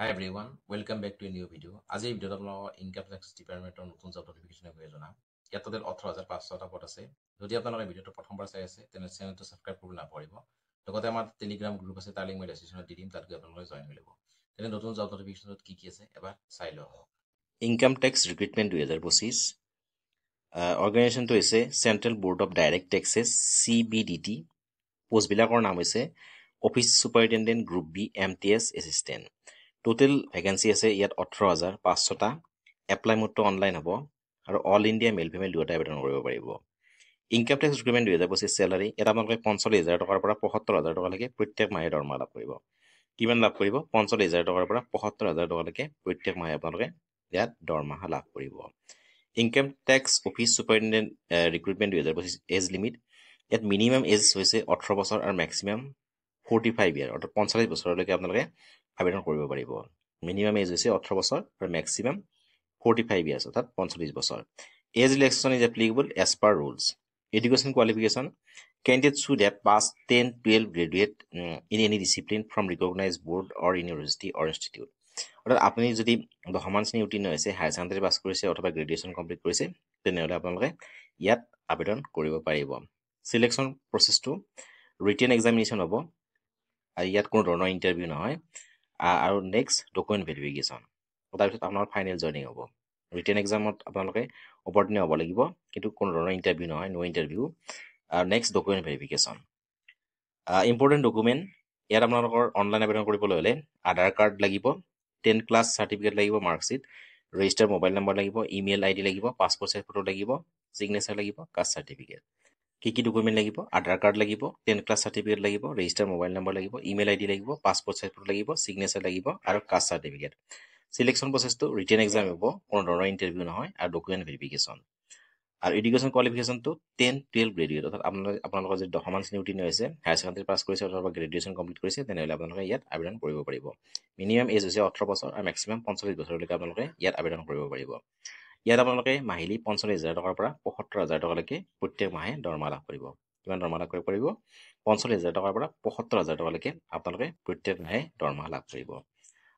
Hi everyone, welcome back to a new video. আজি এই ভিডিঅ'ত আপোনালোকক ইনকাম টেক্স ডিপাৰ্টমেণ্টৰ নতুন জব নটিফিকেশ্যনৰ বিষয়ে জনাম। ইয়াত টোটেল 18,500টা পদ আছে। যদি আপোনালোকে ভিডিঅ'টো প্ৰথমবাৰ চাই আছে তেনে চেনেলটো ছাবস্ক্ৰাইব কৰিব নাপাহৰিব। লগতে আমাৰ টেলিগ্ৰাম গ্ৰুপ আছে, তাৰ লিংক মই ডেছক্ৰিপশ্যনত দি দিম, তাত গৈ আপোনালোকে জইন হৈ ল'ব। তেনে নতুন জব নটিফিকেশ্যনত কি কি আছে এবাৰ চাই লওঁ। ইনকাম টেক্স ৰিক্ৰুইটমেণ্ট 2025 অৰ্গেনাইজেশ্যনটো হৈছে central board of direct taxes CBDT। পোষ্টবিলাকৰ নাম হৈছে office superintendent group B MTS assistant. Total vacancy আছে ইয়াত 18,500টা। এপ্লাই মোডটো অনলাইন হ'ব আৰু অল ইণ্ডিয়া মেল ফিমেল দুয়োটাই আবেদন কৰিব পাৰিব। ইনকাম টেক্স ৰিক্ৰুইটমেণ্ট 2025 চেলাৰী ইয়াত আপোনালোকে 45,000 টকাৰ পৰা 75,000 টকালৈকে প্ৰত্যেক মাহে দৰমহা লাভ কৰিব। কিমান লাভ কৰিব? 45,000 টকাৰ পৰা 75,000 টকালৈকে প্ৰত্যেক মাহে আপোনালোকে ইয়াত দৰমহা লাভ কৰিব। Income tax office superintendent recruitment 2025 age limit ইয়াত মিনিমাম এজ হৈছে 18 বছৰ আৰু মেক্সিমাম 45 ইয়াৰ, অৰ্থাৎ 45 বছৰলৈকে আপোনালোকে আবেদন কৰিব পাৰিব। মিনিমাম এজ হৈছে 18 বছৰ আৰু মেক্সিমাম 45 ইয়াৰ্ছ, অৰ্থাৎ 45 বছৰ। Age relaxation is applicable as per rules. Education qualification candidate should have pass 10, 12 graduate in any discipline from recognize board or university or institute. অৰ্থাৎ আপুনি যদি 10মান শ্ৰেণী উত্তীৰ্ণ হৈছে, হায়াৰ ছেকেণ্ডেৰী পাছ কৰিছে অথবা গ্ৰেজুৱেশ্যন কমপ্লিট কৰিছে, তেনেহ'লে আপোনালোকে ইয়াত আবেদন কৰিব পাৰিব। চিলেকশ্যন প্ৰচেছটো ৰিটেন এক্সামিনেশ্যন হ'ব আৰু ইয়াত কোনো ধৰণৰ ইণ্টাৰভিউ নহয়। আৰু নেক্সট ডকুমেণ্ট ভেৰিফিকেশ্যন, তাৰপিছত আপোনাৰ ফাইনেল জইনিং হ'ব। ৰিটেন এক্সামত আপোনালোকে অৱতীৰ্ণ হ'ব লাগিব, কিন্তু কোনো ধৰণৰ ইণ্টাৰভিউ নহয়, নো ইণ্টাৰভিউ। আৰু next document verification. Important document ইয়াত আপোনালোকৰ অনলাইন আবেদন কৰিবলৈ হ'লে আধাৰ কাৰ্ড লাগিব, 10 ক্লাছ চাৰ্টিফিকেট লাগিব, মাৰ্কশ্বিট, ৰেজিষ্টাৰ মোবাইল নম্বৰ লাগিব, ইমেইল ID লাগিব, পাছপৰ্ট চাইজ ফটো লাগিব, ছিগনেচাৰ লাগিব, কাষ্ট চাৰ্টিফিকেট। কি কি ডকুমেণ্ট লাগিব? আধাৰ কাৰ্ড লাগিব, 10 ক্লাছ চাৰ্টিফিকেট লাগিব, ৰেজিষ্টাৰ মোবাইল নম্বৰ লাগিব, ইমেইল ID লাগিব, পাছপৰ্ট চাইজ ফটো লাগিব, ছিগনেচাৰ লাগিব আৰু কাষ্ট চাৰ্টিফিকেট। চিলেকশ্যন প্ৰচেছটো ৰিটেন এক্সাম হ'ব, কোনো ধৰণৰ ইণ্টাৰভিউ নহয়, আৰু ডকুমেণ্ট ভেৰিফিকেশ্যন। আৰু এডুকেশ্যন কোৱালিফিকেশ্যনটো 10, 12 গ্ৰেজুৱেট, অৰ্থাৎ আপোনালোকৰ যদি 10মান শ্ৰেণী উত্তীৰ্ণ হৈছে, হায়াৰ ছেকেণ্ডেৰী পাছ কৰিছে অথবা গ্ৰেজুৱেশ্যন কমপ্লিট কৰিছে, তেনেহ'লে আপোনালোকে ইয়াত আবেদন কৰিব পাৰিব। মিনিমাম এজ হৈছে 18 বছৰ আৰু মেক্সিমাম 45 বছৰলৈকে আপোনালোকে ইয়াত আবেদন কৰিব পাৰিব। ইয়াত আপোনালোকে মাহিলী 45,000 টকাৰ পৰা 75,000 টকালৈকে প্ৰত্যেক মাহে দৰমহা লাভ কৰিব। কিমান দৰমহা লাভ কৰিব পাৰিব? 45,000 টকাৰ পৰা 75,000 টকালৈকে আপোনালোকে প্ৰত্যেক মাহে দৰমহা লাভ কৰিব।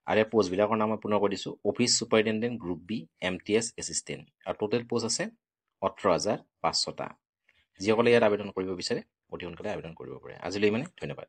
আৰু এই পোষ্টবিলাকৰ নাম মই পুনৰ কৈ দিছোঁ, office superintendent group B MTS assistant. আৰু টোটেল পোষ্ট আছে 18,500টা। যিসকলে ইয়াত আবেদন কৰিব বিচাৰে অতি সোনকালে আবেদন কৰিব পাৰে। আজিলৈ ইমানে, ধন্যবাদ।